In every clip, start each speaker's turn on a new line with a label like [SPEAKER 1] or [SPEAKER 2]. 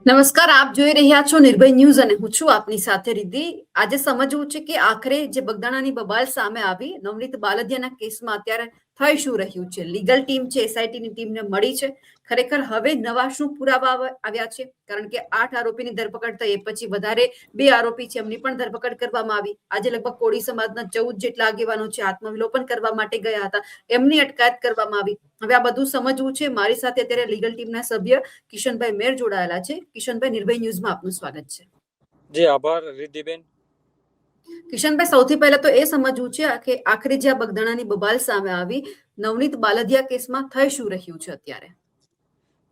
[SPEAKER 1] નમસ્કાર, આપ જોઈ રહ્યા છો નિર્ભય ન્યૂઝ અને હું છું આપની સાથે રિદ્ધિ. આજે સમજવું છે કે આખરે જે બગદાણાની બબાલ સામે આવી નવનીત બાલદિયાના કેસમાં અત્યારે થઈ શું રહ્યું છે. લીગલ ટીમ છે, એસઆઈટીની ટીમને મળી છે. ખરેખર હવે નવા શું પુરાવા આવ્યા છે? કારણ કે 8 આરોપીની ધરપકડ થઈ, એ પછી વધારે 2 આરોપી છે એમની પણ ધરપકડ કરવામાં આવી. આજે લગભગ કોળી સમાજના 14 જેટલા આગેવાનો છે આત્મવિલોપન કરવા માટે ગયા હતા, એમની અટકાયત કરવામાં આવી. હવે આ બધું સમજવું છે. મારી સાથે અત્યારે લીગલ ટીમના સભ્ય કિશનભાઈ મેર જોડાયેલા છે. કિશનભાઈ, નિર્ભય ન્યૂઝમાં આપનું સ્વાગત છે.
[SPEAKER 2] જી આભાર રિદ્ધિબેન.
[SPEAKER 1] કિશનભાઈ, સૌથી પહેલા તો એ સમજવું છે કે આખરે જે આ બગદાણાની બબાલ સામે આવી નવનીત બાલદિયા કેસમાં થઈ શું રહ્યું છે અત્યારે?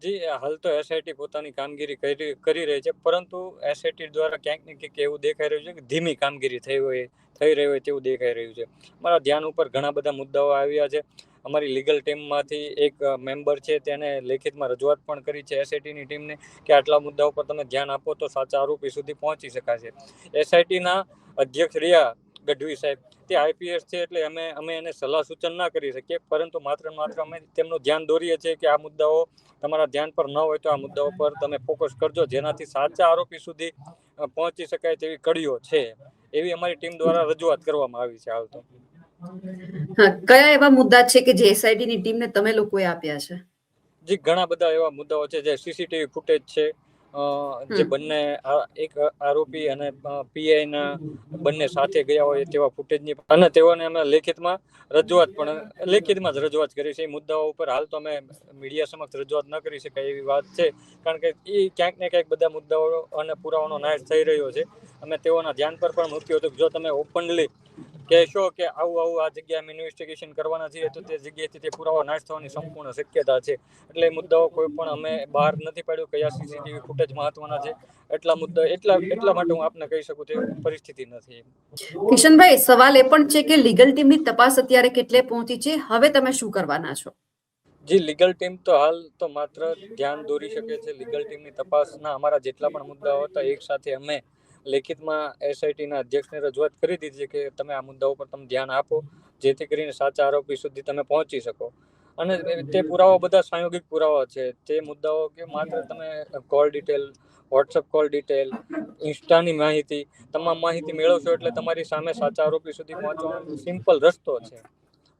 [SPEAKER 2] જી, હાલ તો એસઆઈટી પોતાની કામગીરી કરી રહી છે, પરંતુ એસઆઈટી દ્વારા ક્યાંક ને ક્યાંક એવું દેખાઈ રહ્યું છે કે ધીમી કામગીરી થઈ રહી હોય તેવું દેખાઈ રહ્યું છે. મારા ધ્યાન ઉપર ઘણા બધા મુદ્દાઓ આવ્યા છે. અમારી લીગલ ટીમમાંથી એક મેમ્બર છે, તેને લેખિતમાં રજૂઆત પણ કરી છે એસઆઈટીની ટીમને કે આટલા મુદ્દાઓ પર તમે ધ્યાન આપો તો સાચા આરોપી સુધી પહોંચી શકાશે. એસઆઈટીના અધ્યક્ષ રહ્યા ગઢવી સાહેબ, તે આઈપીએસ છે, એટલે અમે એને સલાહ સૂચન ના કરી શકીએ, પરંતુ માત્ર અમે તેમનું ધ્યાન દોરીએ છીએ કે આ મુદ્દાઓ તમારા ધ્યાન પર ન હોય તો આ મુદ્દાઓ પર તમે ફોકસ કરજો, જેનાથી સાચા આરોપી સુધી પહોંચી શકાય તેવી કડીઓ છે, એવી અમારી ટીમ દ્વારા રજૂઆત કરવામાં આવી છે. હાલ તો
[SPEAKER 1] કયા એવા મુદ્દા છે કે જે એસઆઈટીની ટીમને તમે લોકોએ આપ્યા છે?
[SPEAKER 2] જી, ઘણા બધા એવા મુદ્દાઓ છે, જે સીસીટીવી ફૂટેજ છે, જે બંને એક આરોપી અને પીઆઈના બંને સાથે ગયા હોય તેવા ફૂટેજની, અને તેઓને અમે લેખિતમાં જ રજૂઆત કરી છે. એ મુદ્દાઓ ઉપર હાલ તો અમે મીડિયા સમક્ષ રજૂઆત ન કરી શકાય એવી વાત છે, કારણ કે એ ક્યાંક ને ક્યાંક બધા મુદ્દાઓ અને પુરાવાનો નાશ થઈ રહ્યો છે. અમે તેઓના ધ્યાન પર પણ મૂક્યું હતું કે જો તમે ઓપનલી કહેશો કે આવું આ જગ્યાએ અમે ઇન્વેસ્ટિગેશન કરવાના છીએ તો તે જગ્યાએથી તે પુરાવા નાશ થવાની સંપૂર્ણ શક્યતા છે. એટલે એ મુદ્દાઓ કોઈ પણ અમે બહાર નથી પાડ્યું કયા સીસીટીવી ફૂટેજ મહત્વના છે. એટલા માટે હું આપને કહી શકું તેવી પરિસ્થિતિ નથી.
[SPEAKER 1] કિશનભાઈ, સવાલ એ પણ છે કે લીગલ ટીમની તપાસ અત્યારે કેટલે પહોંચી છે? હવે તમે શું કરવાના છો?
[SPEAKER 2] જી, લીગલ ટીમ તો હાલ તો માત્ર ધ્યાન દોરી શકે છે. લીગલ ટીમની તપાસના અમારા જેટલા પણ મુદ્દાઓ હતા એક સાથે અમે લેખિતમાં એસઆઈટીના અધ્યક્ષને રજૂઆત કરી દીધી કે તમે આ મુદ્દાઓ પર તમે ધ્યાન આપો, જેથી કરીને સાચા આરોપી સુધી તમે પહોંચી શકો. અને તે પુરાવા બધા સંયોગિક પુરાવા છે. તે મુદ્દાઓ કે માત્ર તમે call detail, WhatsApp call detail, ઇન્સ્ટાની માહિતી, તમામ માહિતી મેળવશો એટલે તમારી સામે સાચા આરોપી સુધી પહોંચવાનો સિમ્પલ રસ્તો છે.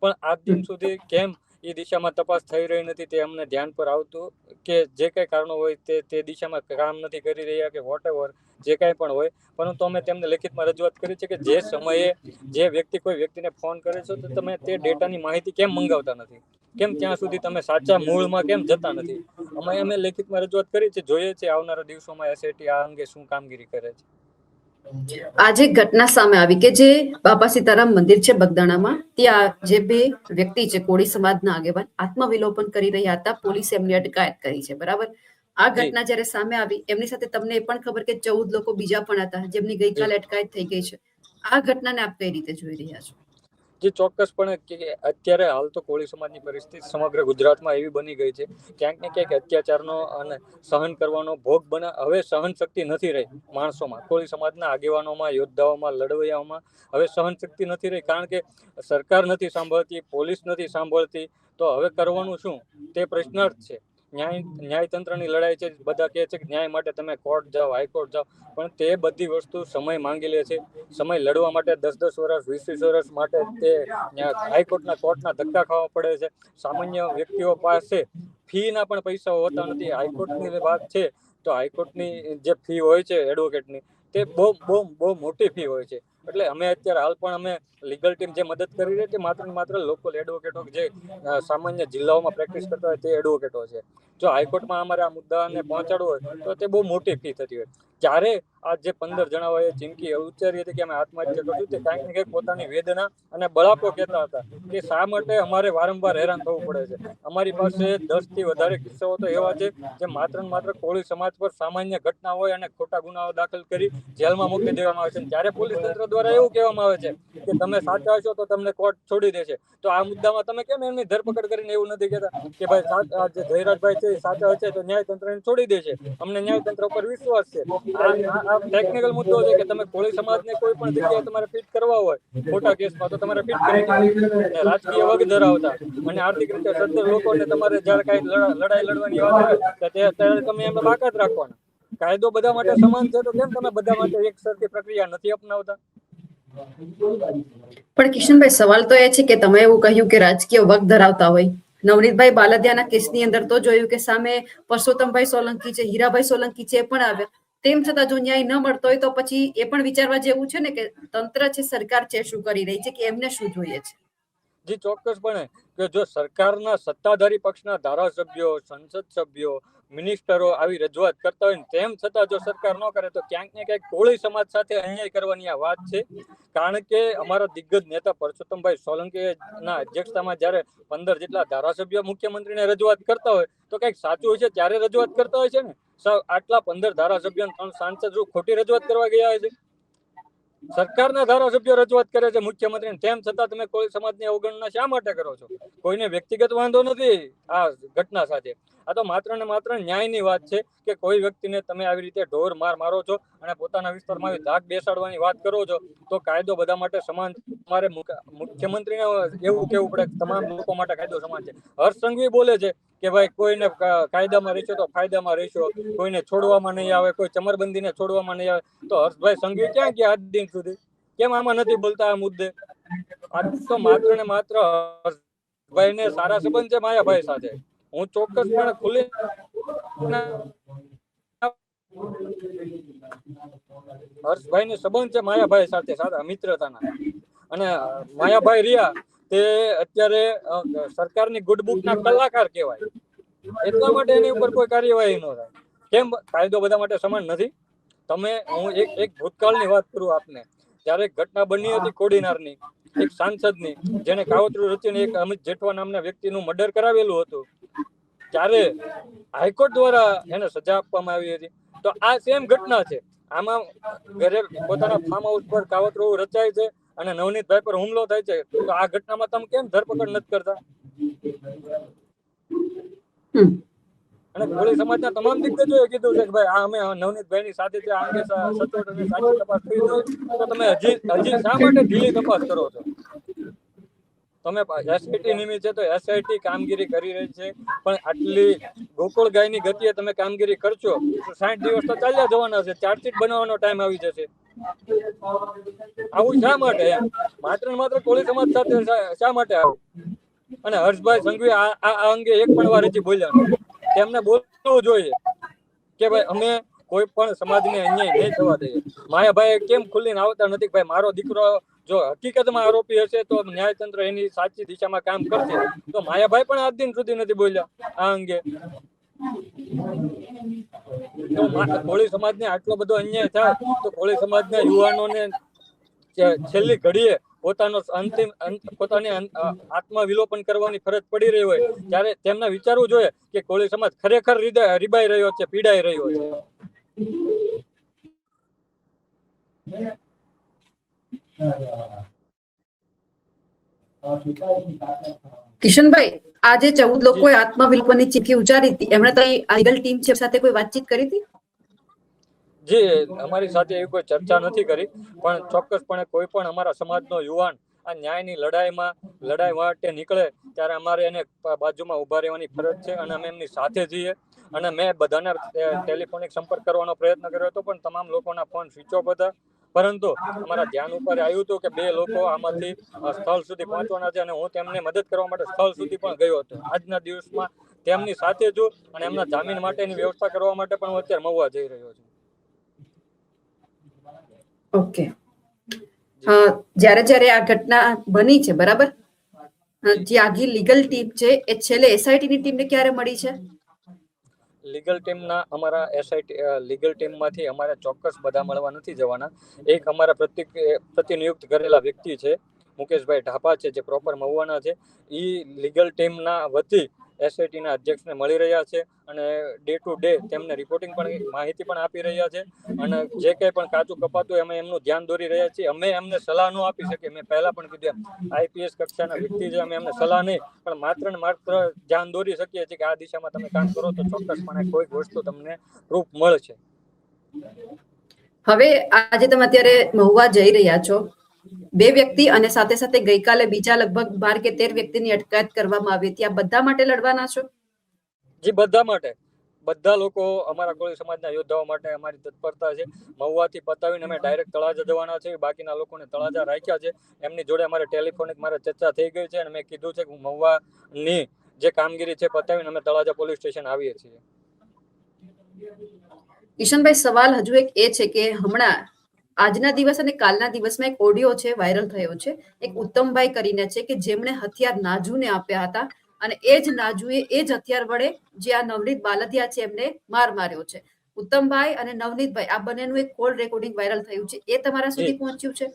[SPEAKER 2] પણ આજ દિન સુધી કેમ એ દિશામાં તપાસ થઈ રહી નથી તે અમને ધ્યાન પર આવતું, કે જે કંઈ કારણો હોય તે દિશામાં કામ નથી કરી રહ્યા કે વોટેવર જે કાંઈ પણ હોય, પરંતુ અમે તેમને લેખિતમાં રજૂઆત કરી છે કે જે સમયે જે વ્યક્તિ કોઈ વ્યક્તિને ફોન કરે છે તો તમે તે ડેટાની માહિતી કેમ મંગાવતા નથી, કેમ ત્યાં સુધી તમે સાચા મૂળમાં કેમ જતા નથી. અમે લેખિતમાં રજૂઆત કરી છે. જોઈએ છે આવનારા દિવસોમાં એસઆઈટી આ અંગે શું કામગીરી કરે છે.
[SPEAKER 1] આજે ઘટના સામે આવી કે જે બાપા સીતારામ મંદિર છે બગદાણામાં, ત્યાં જે 2 વ્યક્તિ છે કોળી સમાજના આગેવાન આત્મવિલોપન કરી રહ્યા હતા, પોલીસે એમની અટકાયત કરી છે, બરાબર? આ ઘટના જયારે સામે આવી એમની સાથે તમને એ પણ ખબર કે 14 લોકો બીજા પણ હતા જેમની ગઈકાલે અટકાયત થઈ ગઈ છે. આ ઘટનાને આપ કઈ રીતે જોઈ રહ્યા છો?
[SPEAKER 2] જે ચોક્કસપણે કે અત્યારે હાલ તો કોળી સમાજની પરિસ્થિતિ સમગ્ર ગુજરાતમાં એવી બની ગઈ છે, ક્યાંક ને ક્યાંક અત્યાચારનો અને સહન કરવાનો ભોગ હવે સહન શક્તિ નથી રહી માણસોમાં, કોળી સમાજના આગેવાનોમાં, યોદ્ધાઓમાં, લડવૈયાઓમાં હવે સહન શક્તિ નથી રહી. કારણ કે સરકાર નથી સાંભળતી, પોલીસ નથી સાંભળતી, તો હવે કરવાનું શું તે પ્રશ્નાર્થ છે. ન્યાયતંત્રની લડાઈ છે. બધા કહે છે કે ન્યાય માટે તમે કોર્ટ જાઓ, હાઈકોર્ટ જાઓ, પણ તે બધી વસ્તુ સમય માંગી લે છે. સમય લડવા માટે 10-10 વર્ષ, 20-20 વર્ષ માટે તે હાઈકોર્ટના કોર્ટના ધક્કા ખાવા પડે છે. સામાન્ય વ્યક્તિઓ પાસે ફીના પણ પૈસા હોતા નથી. હાઈકોર્ટની વાત છે તો હાઈકોર્ટની જે ફી હોય છે એડવોકેટની, તે બહુ મોટી ફી હોય છે. એટલે અમે અત્યારે હાલ પણ અમે લીગલ ટીમ જે મદદ કરી રહી છે માત્ર ને માત્ર લોકલ એડવોકેટો જે સામાન્ય જિલ્લાઓમાં પ્રેક્ટિસ કરતા હોય તે એડવોકેટો છે. જો હાઈકોર્ટમાં અમારે આ મુદ્દાને પહોંચાડવો હોય તો તે બહુ મોટી ફી થતી હોય. જ્યારે આ જે 15 જણા હોય ચીમકી ઉચ્ચારી હતી કે અમે આત્મહત્યા કરશું, તે કાંઈક ને કંઈક પોતાની વેદના અને બળાપો કહેતા હતા કે શા માટે અમારે વારંવાર હેરાન થવું પડે છે. અમારી પાસે 10 થી વધારે કિસ્સાઓ તો એવા છે જે માત્ર ને માત્ર કોળી સમાજ પર સામાન્ય ઘટના હોય અને ખોટા ગુનાઓ દાખલ કરી જેલમાં મૂકી દેવામાં આવે છે. ત્યારે પોલીસ તંત્ર દ્વારા એવું કહેવામાં આવે છે કે તમે સાચા હશો તો તમને કોર્ટ છોડી દેશે. તો આ મુદ્દામાં તમે કેમ એમની ધરપકડ કરીને એવું નથી કહેતા કે ભાઈ જે જયરાજભાઈ છે એ સાચા હશે તો ન્યાયતંત્રને છોડી દેશે, અમને ન્યાયતંત્ર ઉપર વિશ્વાસ છે. આ ટેકનિકલ મુદ્દો છે કે તમે કોળી સમાજને કોઈ પણ જગ્યાએ તમારે ફિટ કરવા હોય ખોટા કેસમાં તો તમારે ફિટ કરી દેવાય. રાજકીય વગ ધરાવતા અને આર્થિક રીતે સદ્ધર લોકોને તમારે જયારે કઈ લડાઈ લડવાની વાત આવે ત્યારે તમે એમને બાકાત રાખવાના. કાયદો બધા માટે સમાન છે તો કેમ તમે બધા માટે એક સરખી પ્રક્રિયા નથી અપનાવતા?
[SPEAKER 1] પણ કિશનભાઈ, સવાલ તો એ છે કે તમે એવું કહ્યું કે રાજકીય વગ ધરાવતા હોય. નવનીતભાઈ બાલદિયાના કેસની અંદર તો જોયું કે સામે પરસોત્તમભાઈ સોલંકી છે, હીરાભાઈ સોલંકી છે, એ પણ આવ્યા. તેમ છતાં જો ન્યાય ન મળતો હોય તો પછી એ પણ વિચારવા જેવું છે ને કે તંત્ર છે, સરકાર છે, શું કરી રહી છે, કે એમને શું જોઈએ છે.
[SPEAKER 2] જી ચોક્કસપણે કે જો સરકારના સત્તાધારી પક્ષના ધારાસભ્યો, સંસદ સભ્યો, મિનિસ્ટરો આવી રજૂઆત કરતા હોય ને તેમ છતાં જો સરકાર ન કરે તો ક્યાંક ને ક્યાંક કોળી સમાજ સાથે અન્યાય કરવાની આ વાત છે. કારણ કે અમારા દિગ્ગજ નેતા પરસોત્તમભાઈ સોલંકીના અધ્યક્ષતામાં જ્યારે 15 જેટલા ધારાસભ્યો મુખ્યમંત્રીને રજૂઆત કરતા હોય તો કંઈક સાચું હોય છે ત્યારે રજૂઆત કરતા હોય છે ને. આટલા 15 ધારાસભ્યો 3 સાંસદ ખોટી રજૂઆત કરવા ગયા હોય છે. સરકારના ધારાસભ્યો રજૂઆત કરે છે મુખ્યમંત્રીને, તેમ છતાં તમે કોળી સમાજની અવગણના શા માટે કરો છો? કોઈને વ્યક્તિગત વાંધો નથી આ ઘટના સાથે. આ તો માત્ર ને માત્ર ન્યાયની વાત છે કે કોઈ વ્યક્તિને તમે આવી રીતે ઢોર માર મારો છો અને પોતાના વિસ્તારમાં આવી ધાક બેસાડવાની વાત કરો છો તો કાયદો બધા માટે સમાન. તમારે મુખ્યમંત્રીને એવું કહેવું પડે કે તમામ લોકો માટે કાયદો સમાન છે. હર્ષ સંઘવી બોલે છે કે ભાઈ કોઈને કાયદામાં રહેશો તો ફાયદામાં રહેશો, કોઈને છોડવામાં નહીં આવે, કોઈ ચમરબંધીને છોડવામાં નહીં આવે. તો હર્ષભાઈ સંઘવી ક્યાં ગયા આજ દિન સુધી? કેમ આમાં નથી બોલતા આ મુદ્દે? આ તો માત્ર ને માત્ર હર્ષભાઈને સારા સંબંધ છે માયાભાઈ સાથે. હું ચોક્કસપણે ખુલી હર્ષભાઈને સંબંધ છે માયાભાઈ સાથે સારા મિત્રતાના. અને માયાભાઈ રહ્યા તે અત્યારે સરકારની ગુડ બુકના કલાકાર કહેવાય. એટલા માટે એની ઉપર કોઈ કાર્યવાહી ન થાય. કેમ કાયદો બધા માટે સમાન નથી? હું એક ભૂતકાળની વાત કરું આપને. જ્યારે ઘટના બની હતી કોડીનારની, એક સાંસદની, જેને કાવતરું રચીને એક અમિત જેઠવા નામના વ્યક્તિનું મર્ડર કરાવેલું હતું, ત્યારે હાઈકોર્ટ દ્વારા એને સજા આપવામાં આવી હતી. તો આ સેમ ઘટના છે. આમાં ઘરે પોતાના ફાર્મ હાઉસ પર કાવતરું રચાય છે અને નવનીતભાઈ પર હુમલો થાય છે. તો આ ઘટનામાં તમે કેમ ધરપકડ નથી કરતા? અને કોળી સમાજના તમામ દિગ્ગજોએ કીધું છે કે ભાઈ આ અમે નવનીતભાઈની સાથે છે, આ અંગે સચોટ અને સાચી તપાસ થઈ જોઈએ. તો તમે હજી શા માટે ઢીલી તપાસ કરો છો? તમે એસઆઈટી નિમિત્ત છે તો એસઆઈટી કામગીરી કરી રહી છે, પણ આટલી ગોકુળ ગાયની ગતિએ તમે કામગીરી કરશો તો 60 દિવસ તો ચાલ્યા જવાના છે. ચાર્જશીટ બનાવવાનો ટાઈમ આવી જશે. આવું શા માટે? એમ માત્ર ને માત્ર કોળી સમાજ સાથે શા માટે આવું? અને હર્ષભાઈ સંઘવી આ અંગે એક પણ વાર હજી બોલ્યા નથી. તેમને બોલવું જોઈએ કે ભાઈ અમે કોઈ પણ સમાજને અન્યાય નહીં થવા દઈએ. માયાભાઈ કેમ ખુલીને આવતા નથી? ભાઈ મારો દીકરો જો હકીકતમાં આરોપી હશે તો ન્યાયતંત્ર એની સાચી દિશામાં કામ કરશે. તો માયાભાઈ પણ આજ દિન સુધી નથી બોલ્યા આ અંગે. તો કોળી સમાજને આટલો બધો અન્યાય થાય તો કોળી સમાજના યુવાનોને છેલ્લી ઘડીએ પોતાની આત્મવિલોપન કરવાની ફરજ પડી રહી હોય ત્યારે તેમને વિચારવું જોઈએ કે કોળી સમાજ ખરેખર રીબાઈ રહ્યો છે, પીડાઈ રહ્યો છે.
[SPEAKER 1] કિશનભાઈ, આજે 14 લોકોએ આત્મવિલોપનની ચીમકી ઉચ્ચારી હતી, એમણે તો લીગલ ટીમ છે સાથે કોઈ વાતચીત કરી હતી?
[SPEAKER 2] જી, અમારી સાથે એવી કોઈ ચર્ચા નથી કરી, પણ ચોક્કસપણે કોઈ પણ અમારા સમાજનો યુવાન આ ન્યાયની લડાઈ માટે નીકળે ત્યારે અમારે એને બાજુમાં ઉભા રહેવાની ફરજ છે અને અમે એમની સાથે છીએ. અને મેં બધાને ટેલિફોનિક સંપર્ક કરવાનો પ્રયત્ન કર્યો હતો, પણ તમામ લોકોના ફોન સ્વિચ ઓફ હતા. પરંતુ અમારા ધ્યાન ઉપર આવ્યું હતું કે 2 લોકો આમાંથી સ્થળ સુધી પહોંચવાના છે અને હું તેમને મદદ કરવા માટે સ્થળ સુધી પણ ગયો હતો. આજના દિવસમાં તેમની સાથે છું અને એમના જામીન માટેની વ્યવસ્થા કરવા માટે પણ હું અત્યારે મહુવા જઈ રહ્યો છું.
[SPEAKER 1] ઓકે. જ્યારે આ ઘટના બની છે, બરાબર, જે આગી લીગલ ટીમ છે એ છેલ્લે એસઆઈટી ની ટીમને ક્યારે મળી છે?
[SPEAKER 2] લીગલ ટીમના અમારા એસઆઈટી લીગલ ટીમમાંથી અમારે ચોક્કસ બધા મળવા નથી જવાના. એક અમારા પ્રતિનિયુક્ત કરેલા વ્યક્તિ છે, મુકેશભાઈ ઢાપા છે, જે પ્રોપર મહુવાના છે. એ લીગલ ટીમના વતી એસઆઈટીના અધ્યક્ષને મળી રહ્યા છે અને ડે ટુ ડે તેમને રિપોર્ટિંગ પણ માહિતી પણ આપી રહ્યા છે. અને જે કંઈ પણ કાચું કપાતું અમે એમનું ધ્યાન દોરી રહ્યા છીએ. અમે એમને સલાહ ન આપી શકીએ. મેં પહેલા પણ કીધું, આઈપીએસ કક્ષાના વ્યક્તિ છે, અમે એમને સલાહ નહીં પણ માત્ર ને માત્ર ધ્યાન દોરી શકીએ છીએ કે આ દિશામાં તમે કામ કરો તો ચોક્કસપણે કોઈક વસ્તુ તમને પ્રૂફ મળશે.
[SPEAKER 1] હવે આજે તમે અત્યારે મહુવા જઈ રહ્યા છો, 2 વ્યક્તિ અને સાથે સાથે ગઈકાલે બીજા લગભગ 12 કે 13 વ્યક્તિની અટકાયત કરવામાં આવી હતી. આ બધા માટે લડવાના છો?
[SPEAKER 2] જી, બધા માટે. બધા લોકો અમારા કોળી સમાજના યોદ્ધાઓ માટે અમારી તત્પરતા છે. મહુવાથી પતાવીને અમે ડાયરેક્ટ તળાજા જવાના છે. બાકીના લોકોને તળાજા રાખ્યા છે. એમની જોડે અમારે ટેલિફોનિક ચર્ચા થઈ ગઈ છે અને મેં કીધું છે કે મહુવાની જે કામગીરી છે પતાવીને અમે તળાજા પોલીસ સ્ટેશન આવીએ છીએ.
[SPEAKER 1] કિશનભાઈ, સવાલ હજુ એક એ છે કે હમણાં આજના દિવસ અને કાલના દિવસમાં એક ઓડિયો છે વાયરલ થયો છે, એક ઉત્તમભાઈ કરીને છે કે જેમણે હથિયાર નાજુને આપ્યા હતા અને એ જ નાજુએ એ જ હથિયાર વડે જે આ નવનીત બાલદિયા છે એમને માર માર્યો છે. ઉત્તમભાઈ અને નવનીતભાઈ આ બંનેનું એક કોલ રેકોર્ડિંગ વાયરલ થયું છે, એ તમારા સુધી પહોંચ્યું છે?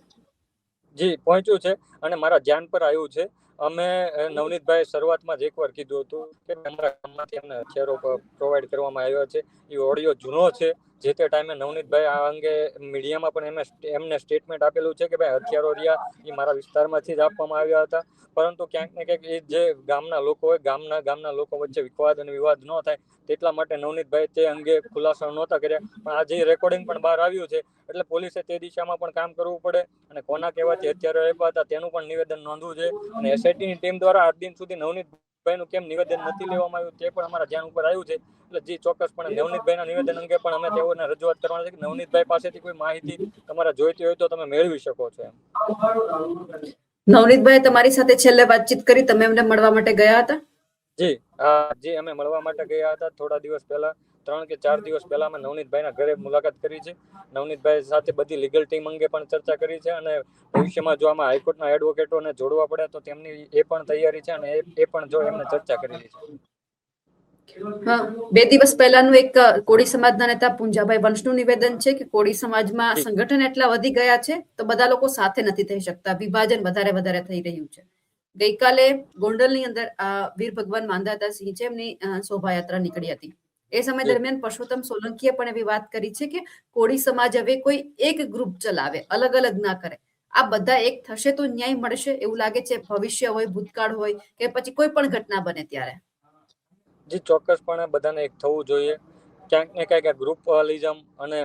[SPEAKER 2] જી, પહોંચ્યું છે અને મારા ધ્યાન પર આવ્યું છે. અમે નવનીતભાઈ શરૂઆતમાં જ એકવાર કીધું હતું કે અમારા ગામમાંથી એમને હથિયારો પ્રોવાઈડ કરવામાં આવ્યા છે. એ ઓડિયો જૂનો છે. જે તે ટાઈમે નવનીતભાઈ આ અંગે મીડિયામાં પણ એમને સ્ટેટમેન્ટ આપેલું છે કે ભાઈ હથિયારો રહ્યા એ મારા વિસ્તારમાંથી જ આપવામાં આવ્યા હતા. પરંતુ ક્યાંક ને ક્યાંક એ જે ગામના લોકો હોય, ગામના લોકો વચ્ચે વિવાદ અને વિવાદ ન થાય તેટલા માટે નવનીતભાઈ તે અંગે ખુલાસા નહોતા કર્યા. પણ આજે રેકોર્ડિંગ પણ બહાર આવ્યું છે એટલે પોલીસે તે દિશામાં પણ કામ કરવું પડે અને કોના કહેવાથી હથિયારો આપ્યા હતા તેનું પણ નિવેદન નોંધવું જોઈએ. અને એસઆઈટીની ટીમ દ્વારા આજ દિન સુધી નવનીતભાઈનું કેમ નિવેદન નથી લેવામાં આવ્યું તે પણ અમારા ધ્યાન ઉપર આવ્યું છે. એટલે જી ચોક્કસપણે નવનીતભાઈના નિવેદન અંગે પણ અમે તેઓને રજૂઆત કરવાની છે કે નવનીતભાઈ પાસેથી કોઈ માહિતી તમારે જોઈતી હોય તો તમે મેળવી શકો છો.
[SPEAKER 1] નવનીતભાઈ તમારી સાથે છેલ્લે વાતચીત કરી, તમે એમને મળવા માટે ગયા હતા?
[SPEAKER 2] જી, અમે મળવા માટે ગયા હતા થોડા દિવસ પહેલા, 3 કે 4 દિવસ પહેલા અમે નવનીતભાઈના ઘરે મુલાકાત કરી છે. નવનીતભાઈ સાથે બધી લીગલ ટીમ અંગે પણ ચર્ચા કરી છે અને ભવિષ્યમાં જો આમાં હાઈકોર્ટના એડવોકેટોને જોડવા પડે તો તેમની એ પણ તૈયારી છે અને એ પણ જો એમને ચર્ચા કરેલી છે.
[SPEAKER 1] હા, 2 દિવસ પહેલાનું એક કોળી સમાજના નેતા પુંજાભાઈ વંશનું નિવેદન છે કે કોળી સમાજમાં સંગઠન એટલા વધી ગયા છે તો બધા લોકો સાથે નથી થઈ શકતા, વિભાજન વધારે થઈ રહ્યું છે. ગઈકાલે ગોંડલની અંદર વીર ભગવાન માંધાતાસિંહ છે એમની શોભાયાત્રા નીકળી હતી. એ સમય દરમિયાન પરસોત્તમ સોલંકીએ પણ એવી વાત કરી છે કે કોળી સમાજ હવે કોઈ એક ગ્રુપ ચલાવે, અલગ અલગ ના કરે. આ બધા એક થશે તો ન્યાય મળશે એવું લાગે છે, ભવિષ્ય હોય, ભૂતકાળ હોય કે પછી કોઈ પણ ઘટના બને ત્યારે?
[SPEAKER 2] જી, ચોક્કસપણે બધાને એક થવું જોઈએ. ક્યાંક ને ક્યાંક ગ્રુપલિઝમ અને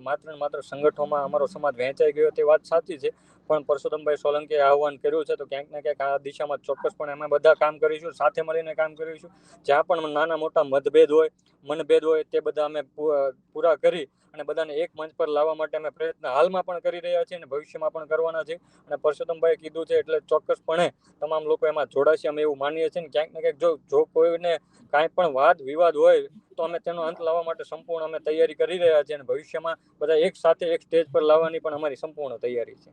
[SPEAKER 2] માત્ર ને માત્ર સંગઠનોમાં અમારો સમાજ વહેંચાઈ ગયો તે વાત સાચી છે. પણ પરસોત્તમભાઈ સોલંકીએ આહવાન કર્યું છે તો ક્યાંક ને ક્યાંક આ દિશામાં ચોક્કસપણે અમે બધા કામ કરીશું, સાથે મળીને કામ કરીશું. જ્યાં પણ નાના મોટા મનભેદ હોય તે બધા અમે પૂરા કરી અને બધાને એક મંચ પર લાવવા માટે અમે પ્રયત્ન હાલમાં પણ કરી રહ્યા છીએ અને ભવિષ્યમાં પણ કરવાના છે. અને પરસોત્તમભાઈએ કીધું છે એટલે ચોક્કસપણે તમામ લોકો એમાં જોડાશે અમે એવું માનીએ છીએ. ને ક્યાંક ને ક્યાંક જો કોઈને કાંઈ પણ વાદ વિવાદ હોય તો અમે તેનો અંત લાવવા માટે સંપૂર્ણ અમે તૈયારી કરી રહ્યા છીએ અને ભવિષ્યમાં બધા એક સાથે એક સ્ટેજ પર લાવવાની પણ અમારી સંપૂર્ણ તૈયારી છે.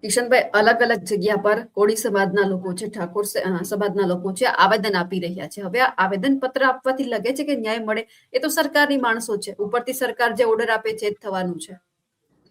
[SPEAKER 1] કિશનભાઈ, અલગ અલગ જગ્યા પર કોળી સમાજના લોકો છે, ઠાકોર સમાજના લોકો છે, આવેદન આપી રહ્યા છે. હવે આ આવેદન પત્ર આપવાથી લાગે છે કે ન્યાય મળે? એ તો સરકારની માણસો છે, ઉપરથી સરકાર જે ઓર્ડર આપે છે એ જ થવાનું છે.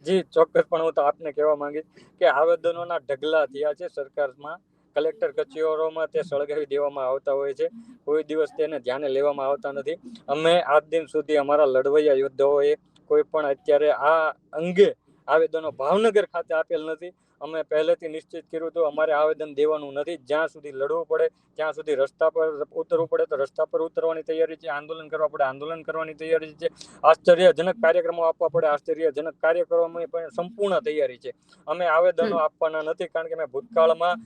[SPEAKER 2] જી, ચોક્કસપણે હું તો આપને કહેવા માંગીશ કે આવેદનોના ઢગલા થયા છે સરકારમાં, કલેક્ટર કચેરીઓમાં તે સળગાવી દેવામાં આવતા હોય છે. કોઈ દિવસ તેને ધ્યાને લેવામાં આવતા નથી. અમે આજ દિન સુધી અમારા લડવૈયા યોદ્ધાઓએ કોઈ પણ અત્યારે આ અંગે આવેદનો ભાવનગર ખાતે આપેલ નથી. અમે પહેલેથી નિશ્ચિત કર્યું હતું અમારે આવેદન દેવાનું નથી. જ્યાં સુધી લડવું પડે ત્યાં સુધી રસ્તા પર ઉતરવું પડે તો રસ્તા પર ઉતરવાની તૈયારી છે, આંદોલન કરવા પડે આંદોલન કરવાની તૈયારી છે, આશ્ચર્યજનક કાર્યક્રમો આપવા પડે આશ્ચર્યજનક કાર્ય કરવામાં પણ સંપૂર્ણ તૈયારી છે. અમે આવેદનો આપવાના નથી કારણ કે અમે ભૂતકાળમાં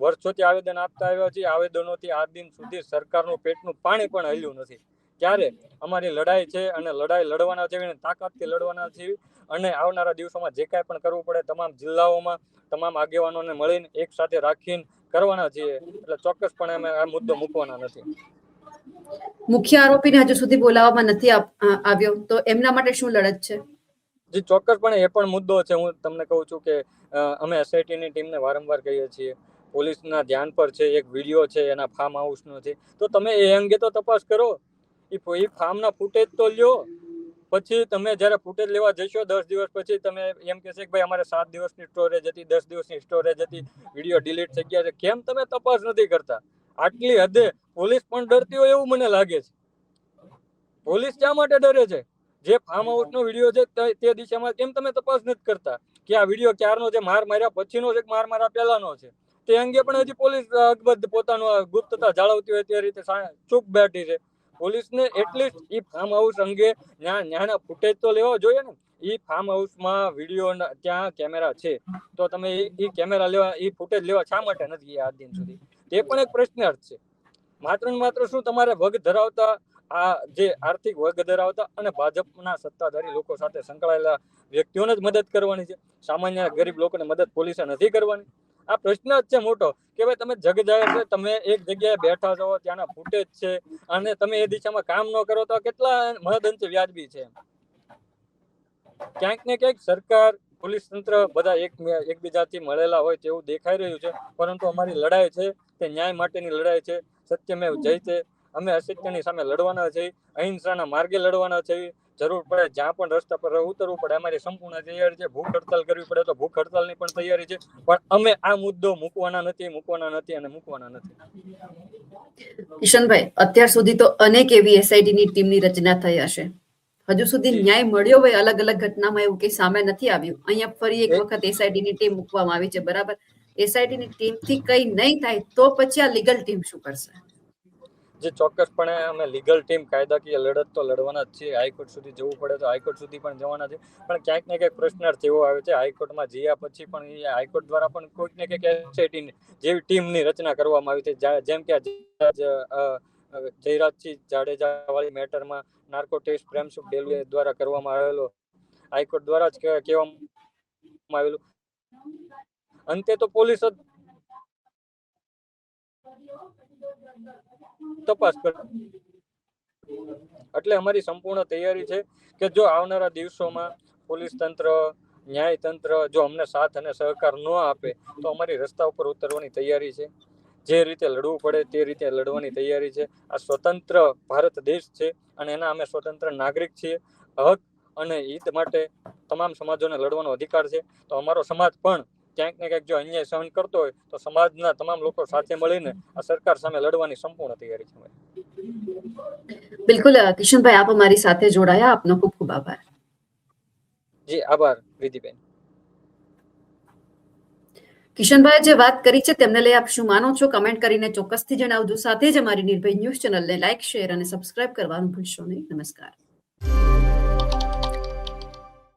[SPEAKER 2] વર્ષોથી આવેદન આપતા આવ્યા છીએ. આવેદનોથી આજ દિન સુધી સરકારનું પેટનું પાણી પણ હલ્યું નથી. ત્યારે અમારી લડાઈ છે અને લડાઈ લડવાના છે, તાકાતથી લડવાના છે અને આવનારા દિવસોમાં જે કાંઈ પણ કરવું પડે તમામ જિલ્લાઓમાં તમામ આગેવાનોને મળીને એક સાથે રાખીને કરવાના છીએ. એટલે ચોક્કસપણે અમે આ મુદ્દો મૂકવાના નથી.
[SPEAKER 1] મુખ્ય આરોપીને હજુ સુધી બોલાવવામાં નથી આવ્યો તો એમના માટે શું લડત છે?
[SPEAKER 2] જી, ચોક્કસપણે એ પણ મુદ્દો છે. હું તમને કહું છું કે અમે એસઆઈટીની ટીમને વારંવાર કહીએ છીએ, પોલીસના ધ્યાન પર છે, એક વિડીયો છે એના ફાર્મ હાઉસનો છે, તો તમે એ અંગે તો તપાસ કરો. એ ફાર્મના ફૂટેજ તો લ્યો. પછી તમે જ્યારે ફૂટેજ લેવા જશો 10 દિવસ પછી તમે એમ કહેશે કે ભાઈ અમારે 7 દિવસની સ્ટોરેજ હતી, 10 દિવસની સ્ટોરેજ હતી, વિડીયો ડિલીટ થઈ ગયા છે. કેમ તમે તપાસ નથી કરતા? આટલી હદે પોલીસ પણ ડરતી હોય એવું મને લાગે છે. પોલીસ શા માટે ડરે છે? જે ફાર્મ હાઉસનો વિડીયો છે તે દિશામાં કેમ તમે તપાસ નથી કરતા કે આ વિડીયો ક્યારનો છે, માર માર્યા પછીનો છે કે માર માર્યા પહેલાનો છે? તે અંગે પણ હજી પોલીસ અકબંધ પોતાનું ગુપ્તતા જાળવતી હોય તે રીતે ચૂપ બેઠી છે. પોલીસને એટલીસ્ટ એ ફાર્મ હાઉસ અંગે ન્યાના ફૂટેજ તો લેવા જોઈએ ને. એ ફાર્મ હાઉસમાં વિડીયો ત્યાં કેમેરા છે તો તમે એ કેમેરા લેવા એ ફૂટેજ લેવા શા માટે નથી આજ દિન સુધી? તે પણ એક પ્રશ્નાર્થ છે. માત્ર ને માત્ર શું તમારે વગ ધરાવતા આ જે આર્થિક વર્ગ ધરાવતા અને ભાજપના સત્તાધારી લોકો સાથે સંકળાયેલા વ્યક્તિઓને જ મદદ કરવાની છે. સામાન્ય ગરીબ લોકોને મદદ પોલીસે નથી કરવાની. આ પ્રશ્ન જ છે મોટો કે ભાઈ તમે જગ જાહેર છે, તમે એક જગ્યાએ બેઠા છો, ત્યાંના ફૂટેજ છે, અને તમે એ દિશામાં કામ ન કરો તો કેટલા મહદઅંશે વ્યાજબી છે. ક્યાંક ને ક્યાંક સરકાર, પોલીસ તંત્ર બધા એકબીજાથી મળેલા હોય તેવું દેખાઈ રહ્યું છે, પરંતુ અમારી લડાઈ છે તે ન્યાય માટેની લડાઈ છે. સત્યમેવ જયતે. અમે અસત્યની સામે લડવાના છે, અહિંસાના માર્ગે લડવાના છે. જરૂર પડે જ્યાં પણ રસ્તા પર ઉતરવું પડે અમારી સંપૂર્ણ તૈયારી છે. ભૂખ હડતાલ કરવી પડે તો ભૂખ હડતાલની પણ તૈયારી છે, પણ અમે આ મુદ્દો મૂકવાના નથી અને મૂકવાના નથી.
[SPEAKER 1] કિશનભાઈ, અત્યાર સુધી તો અનેક એવી એસઆઈટીની ટીમની રચના થઈ હશે, હજુ સુધી ન્યાય મળ્યો હોય અલગ અલગ ઘટનામાં એવું કઈ સામે નથી આવ્યું? અહીંયા ફરી એક વખત એસઆઈટીની ટીમ મૂકવામાં આવી છે, બરાબર? એસઆઈટીની ટીમથી કઈ નહીં થાય તો પછી આ લીગલ ટીમ શું કરશે?
[SPEAKER 2] જે ચોક્કસપણે અમે લીગલ ટીમ કાયદાકીય લડત તો લડવાના જ છીએ. હાઈકોર્ટ સુધી જવું પડે તો હાઈકોર્ટ સુધી પણ જવાના છે, પણ ક્યાંક ને ક્યાંક પ્રશ્નાર્થ એવો આવે છે હાઈકોર્ટમાં જયા પછી પણ એ હાઈકોર્ટ દ્વારા પણ કોઈક ને કંઈક એસઆઈટી જેવી ટીમની રચના કરવામાં આવી છે. જેમ કે જયરાજસિંહ જાડેજા વાળી મેટરમાં નાર્કો ટેસ્ટ પ્રેમસુખ ડેલવે દ્વારા કરવામાં આવેલો, હાઈકોર્ટ દ્વારા જ કહેવામાં આવેલું. અંતે તો પોલીસ જ તપાસ કરે. એટલે અમારી સંપૂર્ણ તૈયારી છે કે જો આવનારા દિવસોમાં પોલીસ તંત્ર, ન્યાય તંત્ર જો અમને સાથ અને સહકાર ન આપે તો અમારી રસ્તા ઉપર ઉતરવાની તૈયારી છે. જે રીતે લડવું પડે તે રીતે લડવાની તૈયારી છે. આ સ્વતંત્ર ભારત દેશ છે અને એના અમે સ્વતંત્ર નાગરિક છીએ. હક અને હિત માટે તમામ સમાજોને લડવાનો અધિકાર છે. તો અમારો સમાજ પણ ક્યાંક ને ક્યાંક જો અન્યાય સહન કરતો હોય તો સમાજના તમામ લોકો સાથે મળીને આ સરકાર સામે લડવાની સંપૂર્ણ તૈયારી છે.
[SPEAKER 1] બિલકુલ કિશનભાઈ, આપ અમારી સાથે જોડાયા, આપનો ખૂબ ખૂબ આભાર.
[SPEAKER 2] જી આભાર વિધિબેન.
[SPEAKER 1] કિશનભાઈ જે વાત કરી છે તેમને લઈ આપ શું માનો છો? કમેન્ટ કરીને ચોક્કસથી જણાવજો. સાથે જ અમારી નિર્ભય ન્યૂઝ ચેનલને લાઇક, શેર અને સબસ્ક્રાઇબ કરવાનું ભૂલશો નહીં. નમસ્કાર.